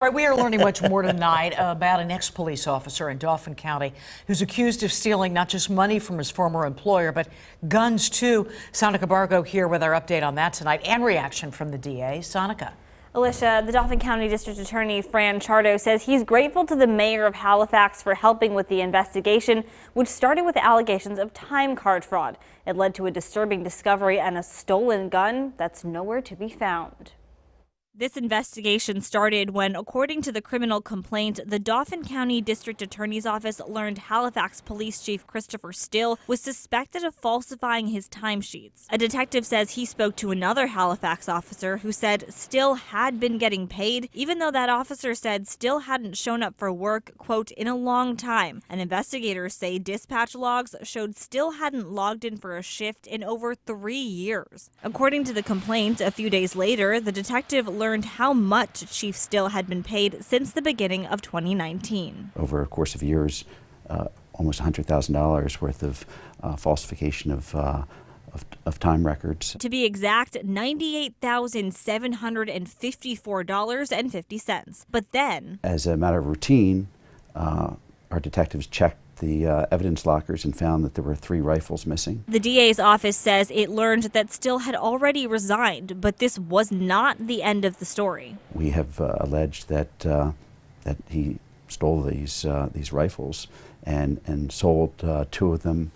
Right, we are learning much more tonight about an ex-police officer in Dauphin County who's accused of stealing not just money from his former employer, but guns too. Sonica Bargo here with our update on that tonight and reaction from the DA. Sonica. Alicia, the Dauphin County District Attorney Fran Chardo says he's grateful to the mayor of Halifax for helping with the investigation, which started with allegations of time card fraud. It led to a disturbing discovery and a stolen gun that's nowhere to be found. This investigation started when, according to the criminal complaint, the Dauphin County District Attorney's Office learned Halifax Police Chief Christopher Still was suspected of falsifying his timesheets. A detective says he spoke to another Halifax officer who said Still had been getting paid, even though that officer said Still hadn't shown up for work, quote, in a long time. And investigators say dispatch logs showed Still hadn't logged in for a shift in over 3 years. According to the complaint, a few days later, the detective learned how much Chief Still had been paid since the beginning of 2019. Over a course of years, almost $100,000 worth of falsification of time records. To be exact, $98,754.50. But then, as a matter of routine, our detectives checked the evidence lockers and found that there were 3 rifles missing. The DA's office says it learned that Still had already resigned, but this was not the end of the story. We have alleged that that he stole these rifles and sold 2 of them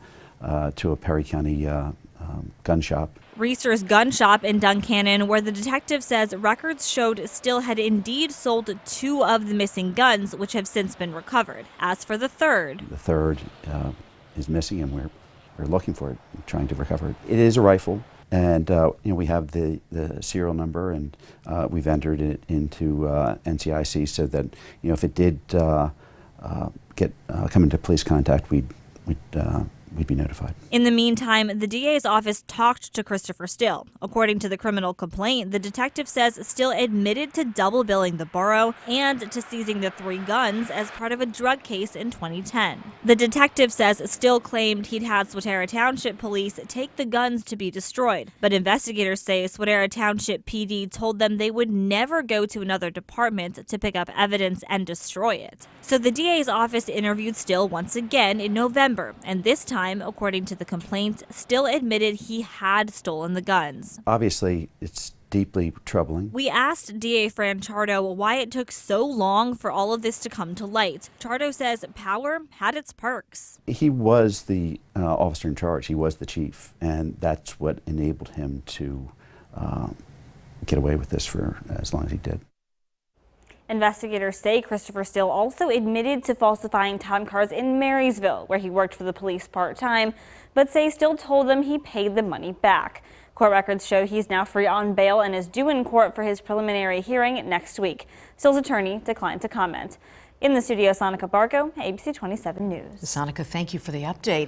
to a Perry County gun shop. Reeser's gun shop in Duncannon, where the detective says records showed Still had indeed sold 2 of the missing guns, which have since been recovered. As for the third is missing, and we're looking for it, trying to recover it. It is a rifle, and we have the serial number, and we've entered it into NCIC so that if it did come into police contact, we'd be notified. In the meantime, the DA's office talked to Christopher Still. According to the criminal complaint, the detective says Still admitted to double billing the borough and to seizing the 3 guns as part of a drug case in 2010. The detective says Still claimed he'd had Swatara Township Police take the guns to be destroyed, but investigators say Swatara Township PD told them they would never go to another department to pick up evidence and destroy it. So the DA's office interviewed Still once again in November, and this time, according to the complaint, Still admitted he had stolen the guns. Obviously, it's deeply troubling. We asked DA Fran Chardo why it took so long for all of this to come to light. Chardo says power had its perks. He was the officer in charge. He was the chief, and that's what enabled him to get away with this for as long as he did. Investigators say Christopher Still also admitted to falsifying time cards in Marysville, where he worked for the police part-time, but say Still told them he paid the money back. Court records show he's now free on bail and is due in court for his preliminary hearing next week. Still's attorney declined to comment. In the studio, Sonica Bargo, ABC 27 News. Sonica, thank you for the update.